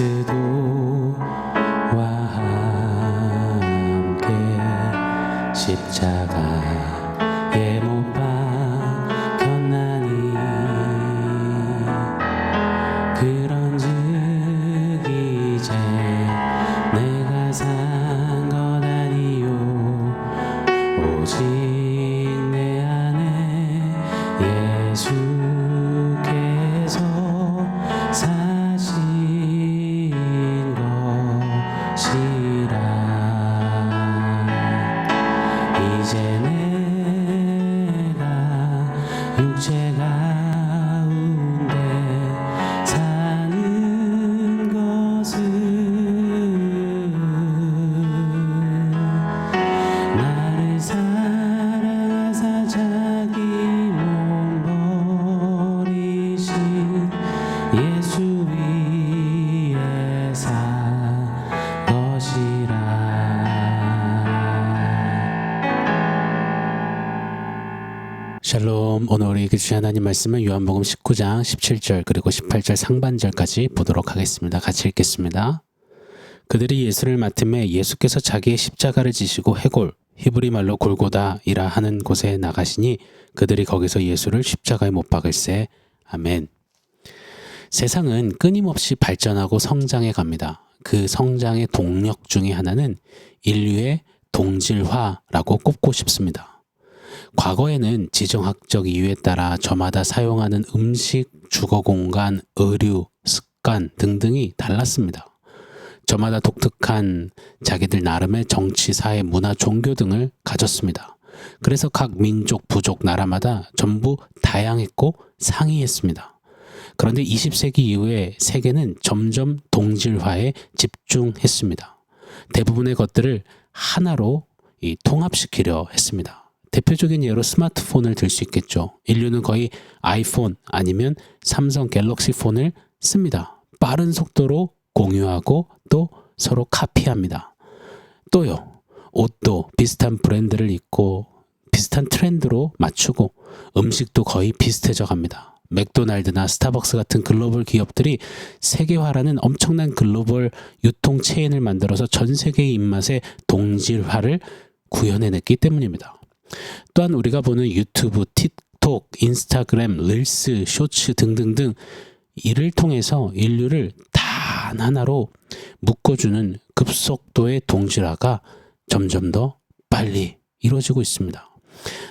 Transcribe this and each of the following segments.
그리스도와 함께 십자가에 못 박혔나니 그런즉 이제 내가 산 것 아니요 오직 내 안에 예수께서 사신 것이라. 이제 내가 육체 가운데 사는 것은 나를 사랑하사 자기 몸 버리신 예수 위에 산 것이라. 샬롬. 오늘 우리에게 주신 하나님 말씀은 요한복음 19장 17절 그리고 18절 상반절까지 보도록 하겠습니다. 같이 읽겠습니다. 그들이 예수를 맡음에 예수께서 자기의 십자가를 지시고 해골, 히브리 말로 골고다이라 하는 곳에 나가시니 그들이 거기서 예수를 십자가에 못 박을세. 아멘. 세상은 끊임없이 발전하고 성장해 갑니다. 그 성장의 동력 중에 하나는 인류의 동질화라고 꼽고 싶습니다. 과거에는 지정학적 이유에 따라 저마다 사용하는 음식, 주거공간, 의류, 습관 등등이 달랐습니다. 저마다 독특한 자기들 나름의 정치, 사회, 문화, 종교 등을 가졌습니다. 그래서 각 민족, 부족, 나라마다 전부 다양했고 상이했습니다. 그런데 20세기 이후에 세계는 점점 동질화에 집중했습니다. 대부분의 것들을 하나로 통합시키려 했습니다. 대표적인 예로 스마트폰을 들 수 있겠죠. 인류는 거의 아이폰 아니면 삼성 갤럭시 폰을 씁니다. 빠른 속도로 공유하고 또 서로 카피합니다. 또요, 옷도 비슷한 브랜드를 입고 비슷한 트렌드로 맞추고 음식도 거의 비슷해져 갑니다. 맥도날드나 스타벅스 같은 글로벌 기업들이 세계화라는 엄청난 글로벌 유통 체인을 만들어서 전 세계의 입맛에 동질화를 구현해냈기 때문입니다. 또한 우리가 보는 유튜브, 틱톡, 인스타그램, 릴스, 쇼츠 등등등 이를 통해서 인류를 단 하나로 묶어주는 급속도의 동질화가 점점 더 빨리 이루어지고 있습니다.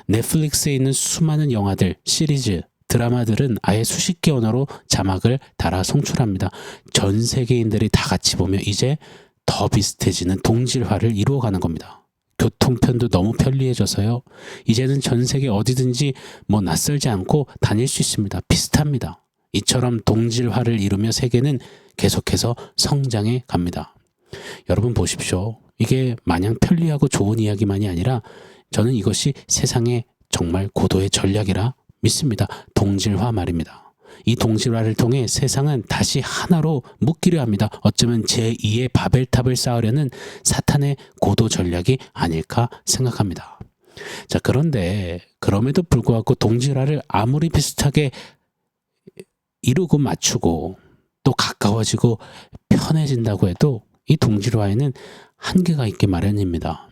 넷플릭스에 있는 수많은 영화들, 시리즈, 드라마들은 아예 수십 개 언어로 자막을 달아 송출합니다. 전 세계인들이 다 같이 보며 이제 더 비슷해지는 동질화를 이루어가는 겁니다. 교통편도 너무 편리해져서요. 이제는 전 세계 어디든지 낯설지 않고 다닐 수 있습니다. 비슷합니다. 이처럼 동질화를 이루며 세계는 계속해서 성장해 갑니다. 여러분 보십시오. 이게 마냥 편리하고 좋은 이야기만이 아니라 저는 이것이 세상의 정말 고도의 전략이라 믿습니다. 동질화 말입니다. 이 동질화를 통해 세상은 다시 하나로 묶이려 합니다. 어쩌면 제2의 바벨탑을 쌓으려는 사탄의 고도 전략이 아닐까 생각합니다. 자, 그런데 그럼에도 불구하고 동질화를 아무리 비슷하게 이루고 맞추고 또 가까워지고 편해진다고 해도 이 동질화에는 한계가 있기 마련입니다.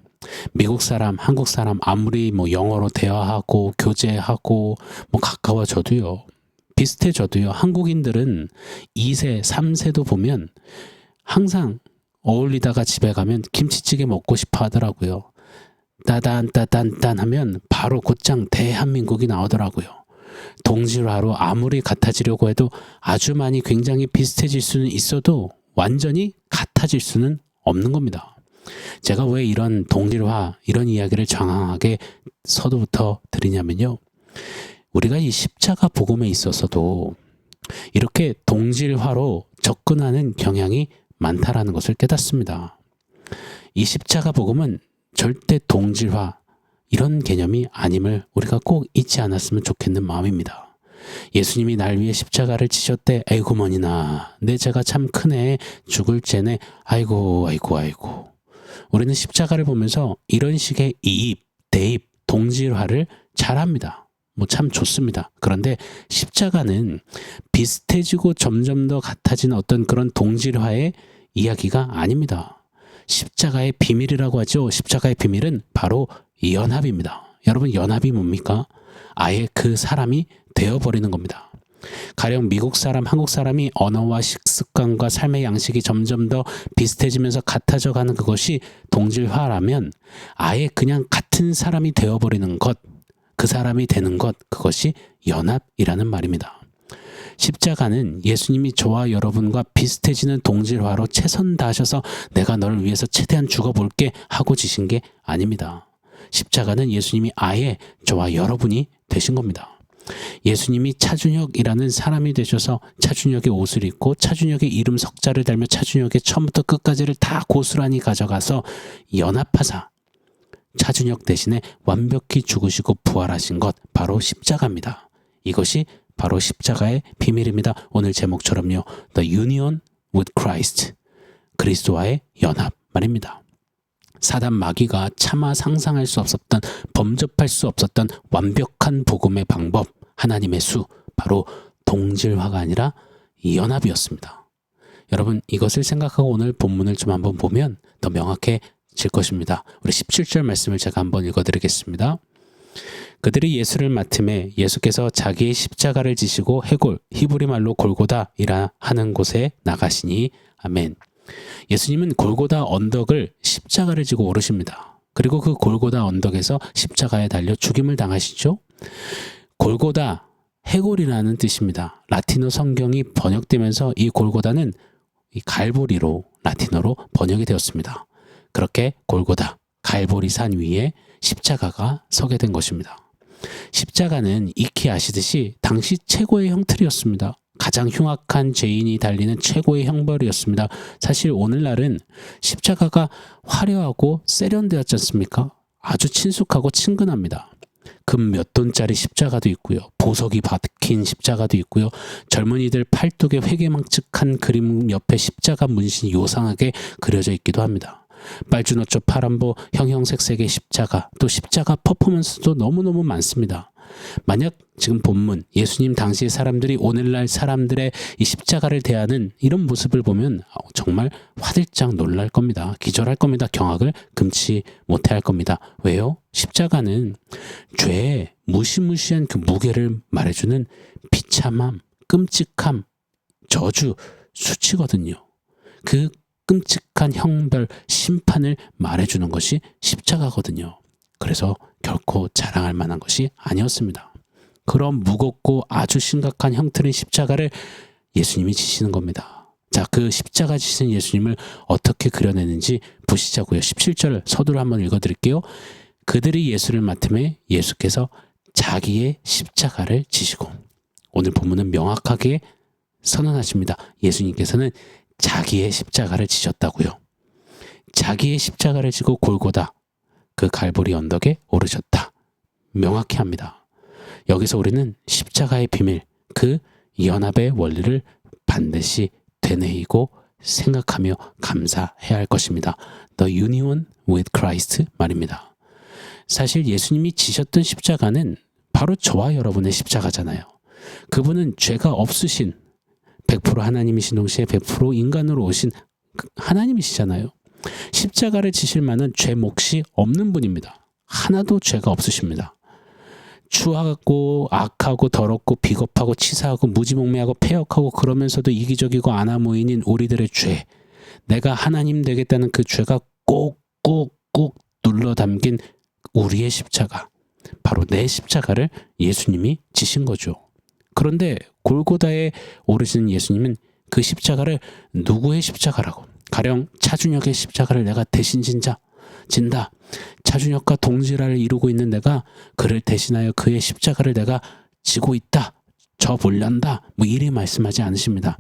미국 사람, 한국 사람 아무리 영어로 대화하고 교제하고 가까워져도요. 비슷해져도요. 한국인들은 2세, 3세도 보면 항상 어울리다가 집에 가면 김치찌개 먹고 싶어 하더라고요. 따단 하면 바로 곧장 대한민국이 나오더라고요. 동질화로 아무리 같아지려고 해도 아주 많이 굉장히 비슷해질 수는 있어도 완전히 같아질 수는 없는 겁니다. 제가 왜 이런 동질화, 이런 이야기를 장황하게 서두부터 드리냐면요. 우리가 이 십자가 복음에 있어서도 이렇게 동질화로 접근하는 경향이 많다라는 것을 깨닫습니다. 이 십자가 복음은 절대 동질화 이런 개념이 아님을 우리가 꼭 잊지 않았으면 좋겠는 마음입니다. 예수님이 날 위해 십자가를 지셨대. 아이고 머니나 내 죄가 참 크네. 죽을 죄네. 아이고. 우리는 십자가를 보면서 이런 식의 이입, 대입, 동질화를 잘합니다. 뭐 참 좋습니다. 그런데 십자가는 비슷해지고 점점 더 같아지는 어떤 그런 동질화의 이야기가 아닙니다. 십자가의 비밀이라고 하죠. 십자가의 비밀은 바로 연합입니다. 여러분, 연합이 뭡니까? 아예 그 사람이 되어버리는 겁니다. 가령 미국 사람, 한국 사람이 언어와 식습관과 삶의 양식이 점점 더 비슷해지면서 같아져 가는 그것이 동질화라면 아예 그냥 같은 사람이 되어버리는 것, 그 사람이 되는 것, 그것이 연합이라는 말입니다. 십자가는 예수님이 저와 여러분과 비슷해지는 동질화로 최선 다하셔서 내가 너를 위해서 최대한 죽어볼게 하고 지신 게 아닙니다. 십자가는 예수님이 아예 저와 여러분이 되신 겁니다. 예수님이 차준혁이라는 사람이 되셔서 차준혁의 옷을 입고 차준혁의 이름 석자를 달며 차준혁의 처음부터 끝까지를 다 고스란히 가져가서 연합하사 차준혁 대신에 완벽히 죽으시고 부활하신 것, 바로 십자가입니다. 이것이 바로 십자가의 비밀입니다. 오늘 제목처럼요, The Union with Christ, 그리스도와의 연합 말입니다. 사단 마귀가 차마 상상할 수 없었던, 범접할 수 없었던 완벽한 복음의 방법, 하나님의 수, 바로 동질화가 아니라 연합이었습니다. 여러분, 이것을 생각하고 오늘 본문을 좀 한번 보면 더 명확해질 것입니다. 우리 17절 말씀을 제가 한번 읽어드리겠습니다. 그들이 예수를 맡음에 예수께서 자기의 십자가를 지시고 해골, 히브리 말로 골고다이라 하는 곳에 나가시니. 아멘. 예수님은 골고다 언덕을 십자가를 지고 오르십니다. 그리고 그 골고다 언덕에서 십자가에 달려 죽임을 당하시죠. 골고다, 해골이라는 뜻입니다. 라틴어 성경이 번역되면서 이 골고다는 이 갈보리로, 라틴어로 번역이 되었습니다. 그렇게 골고다, 갈보리 산 위에 십자가가 서게 된 것입니다. 십자가는 익히 아시듯이 당시 최고의 형틀이었습니다. 가장 흉악한 죄인이 달리는 최고의 형벌이었습니다. 사실 오늘날은 십자가가 화려하고 세련되었지 않습니까? 아주 친숙하고 친근합니다. 금 몇 돈짜리 십자가도 있고요. 보석이 박힌 십자가도 있고요. 젊은이들 팔뚝에 회개망측한 그림 옆에 십자가 문신이 요상하게 그려져 있기도 합니다. 빨주노초 파란보 형형색색의 십자가, 또 십자가 퍼포먼스도 너무너무 많습니다. 만약 지금 본문 예수님 당시의 사람들이 오늘날 사람들의 이 십자가를 대하는 이런 모습을 보면 정말 화들짝 놀랄 겁니다. 기절할 겁니다. 경악을 금치 못해 할 겁니다. 왜요? 십자가는 죄의 무시무시한 그 무게를 말해주는 비참함, 끔찍함, 저주, 수치거든요. 그 끔찍한 형벌, 심판을 말해주는 것이 십자가거든요. 그래서 결코 자랑할 만한 것이 아니었습니다. 그런 무겁고 아주 심각한 형틀인 십자가를 예수님이 지시는 겁니다. 자, 그 십자가 지신 예수님을 어떻게 그려내는지 보시자고요. 17절 서두를 한번 읽어드릴게요. 그들이 예수를 맡음에 예수께서 자기의 십자가를 지시고, 오늘 본문은 명확하게 선언하십니다. 예수님께서는 자기의 십자가를 지셨다고요. 자기의 십자가를 지고 골고다, 그 갈보리 언덕에 오르셨다. 명확히 합니다. 여기서 우리는 십자가의 비밀, 그 연합의 원리를 반드시 되뇌이고 생각하며 감사해야 할 것입니다. The Union with Christ 말입니다. 사실 예수님이 지셨던 십자가는 바로 저와 여러분의 십자가잖아요. 그분은 죄가 없으신 100% 하나님이신 동시에 100% 인간으로 오신 하나님이시잖아요. 십자가를 지실 만한 죄 몫이 없는 분입니다. 하나도 죄가 없으십니다. 추하고 악하고 더럽고 비겁하고 치사하고 무지몽매하고 패역하고 그러면서도 이기적이고 아나무인인 우리들의 죄, 내가 하나님 되겠다는 그 죄가 꼭꼭꼭 눌러 담긴 우리의 십자가, 바로 내 십자가를 예수님이 지신 거죠. 그런데 골고다에 오르신 예수님은 그 십자가를 누구의 십자가라고, 가령 차준혁의 십자가를 내가 대신 진다. 차준혁과 동질화를 이루고 있는 내가 그를 대신하여 그의 십자가를 내가 지고 있다. 저 몰란다. 뭐 이리 말씀하지 않으십니다.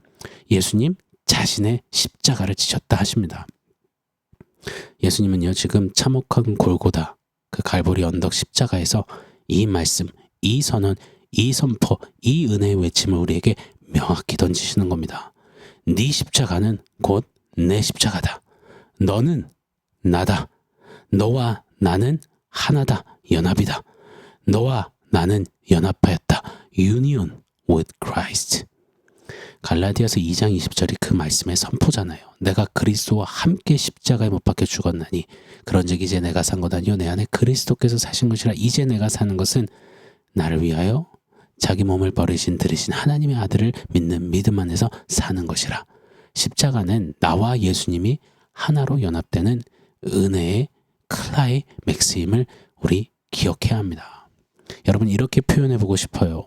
예수님 자신의 십자가를 지셨다 하십니다. 예수님은요, 지금 참혹한 골고다, 그 갈보리 언덕 십자가에서 이 말씀, 이 선언, 이 선포, 이 은혜의 외침을 우리에게 명확히 던지시는 겁니다. 네 십자가는 곧 내 십자가다. 너는 나다. 너와 나는 하나다. 연합이다. 너와 나는 연합하였다. Union with Christ. 갈라디아서 2장 20절이 그 말씀의 선포잖아요. 내가 그리스도와 함께 십자가에 못 박혀 죽었나니 그런즉 이제 내가 산 것 아니요 내 안에 그리스도께서 사신 것이라. 이제 내가 사는 것은 나를 위하여 자기 몸을 버리신 들으신 하나님의 아들을 믿는 믿음 안에서 사는 것이라. 십자가는 나와 예수님이 하나로 연합되는 은혜의 클라이맥스임을 우리 기억해야 합니다. 여러분, 이렇게 표현해 보고 싶어요.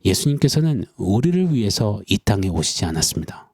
예수님께서는 우리를 위해서 이 땅에 오시지 않았습니다.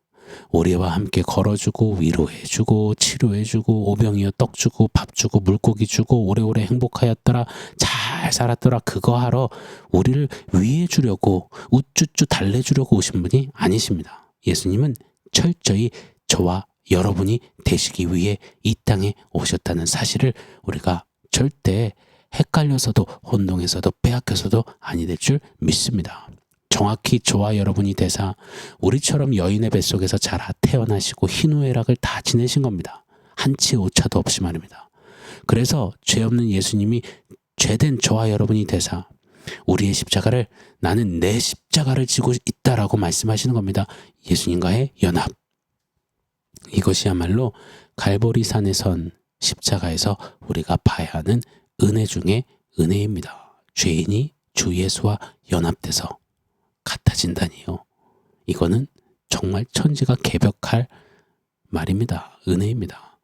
우리와 함께 걸어주고 위로해주고 치료해주고 오병이어 떡 주고 밥 주고 물고기 주고 오래오래 행복하였더라 잘 살았더라 그거 하러 우리를 위해 주려고 우쭈쭈 달래주려고 오신 분이 아니십니다. 예수님은 철저히 저와 여러분이 되시기 위해 이 땅에 오셨다는 사실을 우리가 절대 헷갈려서도 혼동해서도 빼앗겨서도 아니 될 줄 믿습니다. 정확히 저와 여러분이 되사 우리처럼 여인의 뱃속에서 자라 태어나시고 희노애락을 다 지내신 겁니다. 한치의 오차도 없이 말입니다. 그래서 죄 없는 예수님이 죄된 저와 여러분이 되사 우리의 십자가를 나는 내 십자가를 지고 있다라고 말씀하시는 겁니다. 예수님과의 연합. 이것이야말로 갈보리산에 선 십자가에서 우리가 봐야 하는 은혜 중에 은혜입니다. 죄인이 주 예수와 연합돼서 같아진다니요. 이거는 정말 천지가 개벽할 말입니다. 은혜입니다.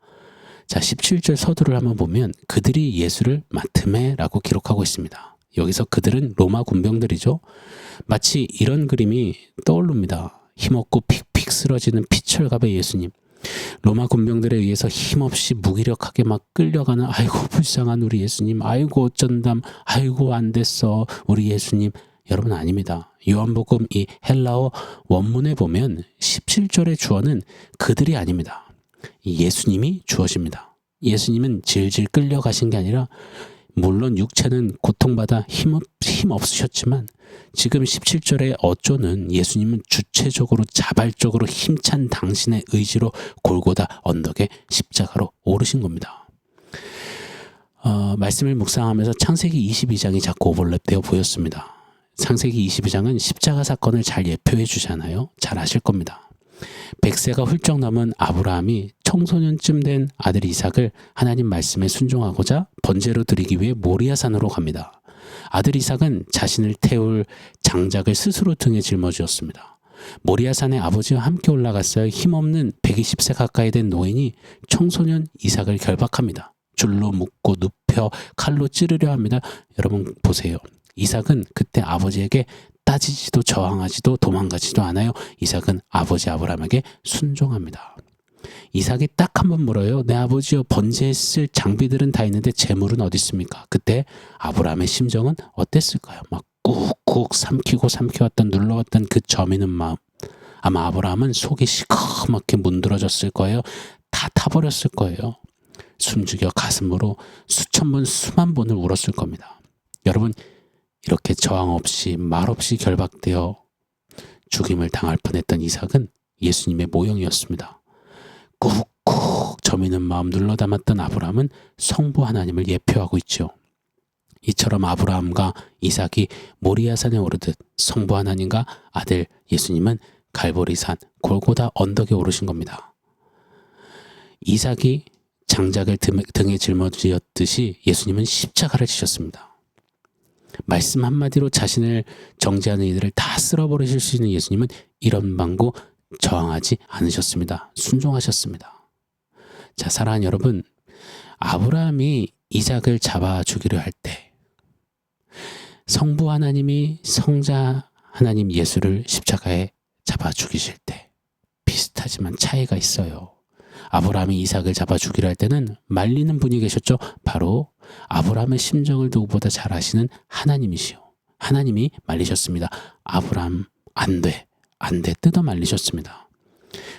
자, 17절 서두를 한번 보면 그들이 예수를 마트메라고 기록하고 있습니다. 여기서 그들은 로마 군병들이죠. 마치 이런 그림이 떠오릅니다. 힘없고 픽픽 쓰러지는 피철갑의 예수님. 로마 군병들에 의해서 힘없이 무기력하게 막 끌려가는 아이고 불쌍한 우리 예수님, 아이고 어쩐담, 아이고 안 됐어 우리 예수님. 여러분, 아닙니다. 요한복음 이 헬라어 원문에 보면 17절의 주어는 그들이 아닙니다. 예수님이 주어집니다. 예수님은 질질 끌려가신 게 아니라 물론 육체는 고통받아 힘 없으셨지만 지금 17절의 어조는 예수님은 주체적으로 자발적으로 힘찬 당신의 의지로 골고다 언덕의 십자가로 오르신 겁니다. 말씀을 묵상하면서 창세기 22장이 자꾸 오버랩되어 보였습니다. 창세기 22장은 십자가 사건을 잘 예표해 주잖아요. 잘 아실 겁니다. 100세가 훌쩍 넘은 아브라함이 청소년쯤 된 아들 이삭을 하나님 말씀에 순종하고자 번제로 드리기 위해 모리아산으로 갑니다. 아들 이삭은 자신을 태울 장작을 스스로 등에 짊어지었습니다. 모리아산에 아버지와 함께 올라갔어야 힘없는 120세 가까이 된 노인이 청소년 이삭을 결박합니다. 줄로 묶고 눕혀 칼로 찌르려 합니다. 여러분 보세요. 이삭은 그때 아버지에게 따지지도 저항하지도 도망가지도 않아요. 이삭은 아버지 아브라함에게 순종합니다. 이삭이 딱 한 번 물어요. 내 아버지여, 번제에 쓸 장비들은 다 있는데 재물은 어디 있습니까? 그때 아브라함의 심정은 어땠을까요? 막 꾹꾹 삼키고삼켜왔던 눌러왔던 그 저미는 마음. 아마 아브라함은 속이 시커멓게 문드러졌을 거예요. 다 타버렸을 거예요. 숨죽여 가슴으로 수천 번 수만 번을 울었을 겁니다. 여러분, 이렇게 저항 없이 말 없이 결박되어 죽임을 당할 뻔했던 이삭은 예수님의 모형이었습니다. 꾹꾹 저미는 마음 눌러 담았던 아브라함은 성부 하나님을 예표하고 있죠. 이처럼 아브라함과 이삭이 모리아산에 오르듯 성부 하나님과 아들 예수님은 갈보리산 골고다 언덕에 오르신 겁니다. 이삭이 장작을 등에 짊어지었듯이 예수님은 십자가를 지셨습니다. 말씀 한마디로 자신을 정죄하는 이들을 다 쓸어버리실 수 있는 예수님은 이런 방구 저항하지 않으셨습니다. 순종하셨습니다. 자, 사랑하는 여러분, 아브라함이 이삭을 잡아 죽이려 할 때 성부 하나님이 성자 하나님 예수를 십자가에 잡아 죽이실 때 비슷하지만 차이가 있어요. 아브라함이 이삭을 잡아 죽이려 할 때는 말리는 분이 계셨죠. 바로 아브라함의 심정을 누구보다 잘 아시는 하나님이시요. 하나님이 말리셨습니다. 아브라함 안 돼 뜯어 말리셨습니다.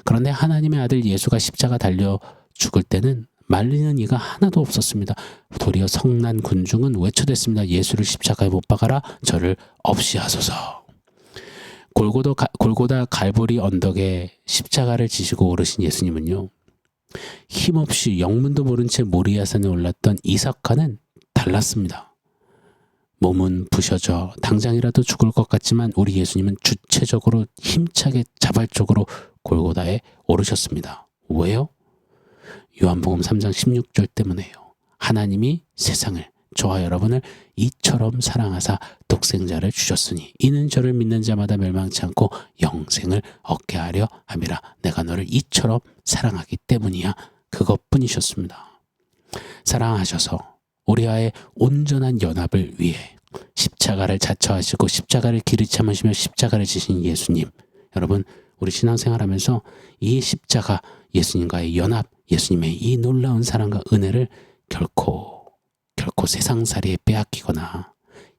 그런데 하나님의 아들 예수가 십자가 달려 죽을 때는 말리는 이가 하나도 없었습니다. 도리어 성난 군중은 외쳐댔습니다. 예수를 십자가에 못 박아라. 저를 없이 하소서. 골고다 갈보리 언덕에 십자가를 지시고 오르신 예수님은요, 힘없이 영문도 모른 채 모리아산에 올랐던 이삭과는 달랐습니다. 몸은 부셔져 당장이라도 죽을 것 같지만 우리 예수님은 주체적으로 힘차게 자발적으로 골고다에 오르셨습니다. 왜요? 요한복음 3장 16절 때문에요. 하나님이 세상을 저와 여러분을 이처럼 사랑하사 독생자를 주셨으니 이는 저를 믿는 자마다 멸망치 않고 영생을 얻게 하려 함이라. 내가 너를 이처럼 사랑하기 때문이야. 그것뿐이셨습니다. 사랑하셔서 우리와의 온전한 연합을 위해 십자가를 자처하시고 십자가를 길이 참으시며 십자가를 지신 예수님. 여러분, 우리 신앙생활하면서 이 십자가, 예수님과의 연합, 예수님의 이 놀라운 사랑과 은혜를 결코 세상살이에 빼앗기거나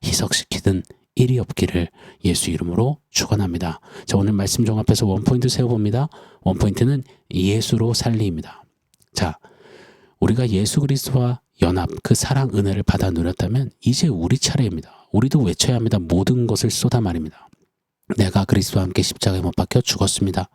희석시키든 일이 없기를 예수 이름으로 축원합니다. 자, 오늘 말씀 종합해서 원포인트 세워봅니다. 원포인트는 예수로 살리입니다. 자, 우리가 예수 그리스도와 연합, 그 사랑 은혜를 받아 누렸다면 이제 우리 차례입니다. 우리도 외쳐야 합니다. 모든 것을 쏟아 말입니다. 내가 그리스도와 함께 십자가에 못 박혀 죽었습니다.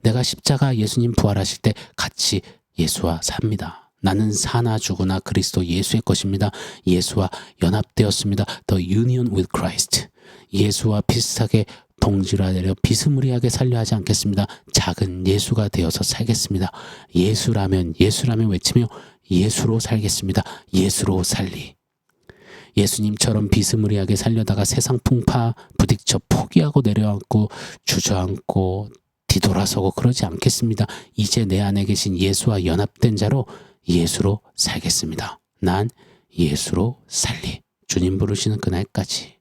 내가 십자가 예수님 부활하실 때 같이 예수와 삽니다. 나는 사나 죽으나 그리스도 예수의 것입니다. 예수와 연합되었습니다. The union with Christ. 예수와 비슷하게 동질화되려 비스무리하게 살려 하지 않겠습니다. 작은 예수가 되어서 살겠습니다. 예수라면 외치며 예수로 살겠습니다. 예수로 살리. 예수님처럼 비스무리하게 살려다가 세상 풍파 부딪혀 포기하고 내려앉고 주저앉고 뒤돌아서고 그러지 않겠습니다. 이제 내 안에 계신 예수와 연합된 자로 예수로 살겠습니다. 난 예수로 살리. 주님 부르시는 그날까지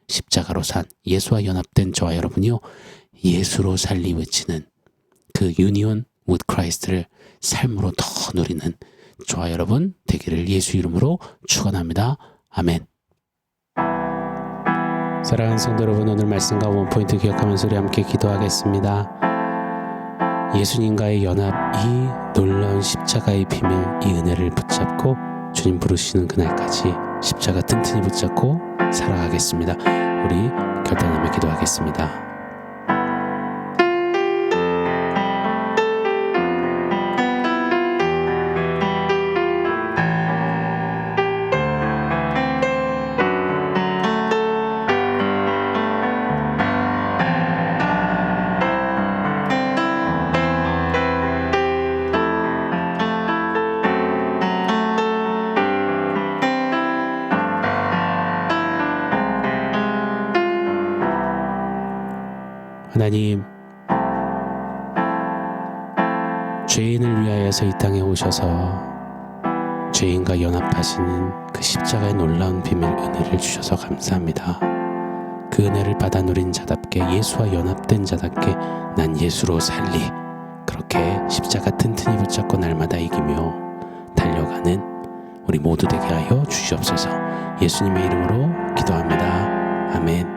십자가로 산 예수와 연합된 저와 여러분이요, 예수로 살리 외치는 그 유니온 with Christ를 삶으로 더 누리는 저와 여러분 되기를 예수 이름으로 축원합니다. 아멘. 사랑하는 성도 여러분, 오늘 말씀과 원포인트 기억하면서 우리 함께 기도하겠습니다. 예수님과의 연합, 이 놀라운 십자가의 비밀, 이 은혜를 붙잡고 주님 부르시는 그날까지 십자가 튼튼히 붙잡고 살아가겠습니다. 우리 결단하며 기도하겠습니다. 하나님, 죄인을 위하여서 이 땅에 오셔서 죄인과 연합하시는 그 십자가의 놀라운 비밀 은혜를 주셔서 감사합니다. 그 은혜를 받아 누린 자답게, 예수와 연합된 자답게 난 예수로 살리, 그렇게 십자가 튼튼히 붙잡고 날마다 이기며 달려가는 우리 모두 되게 하여 주시옵소서. 예수님의 이름으로 기도합니다. 아멘.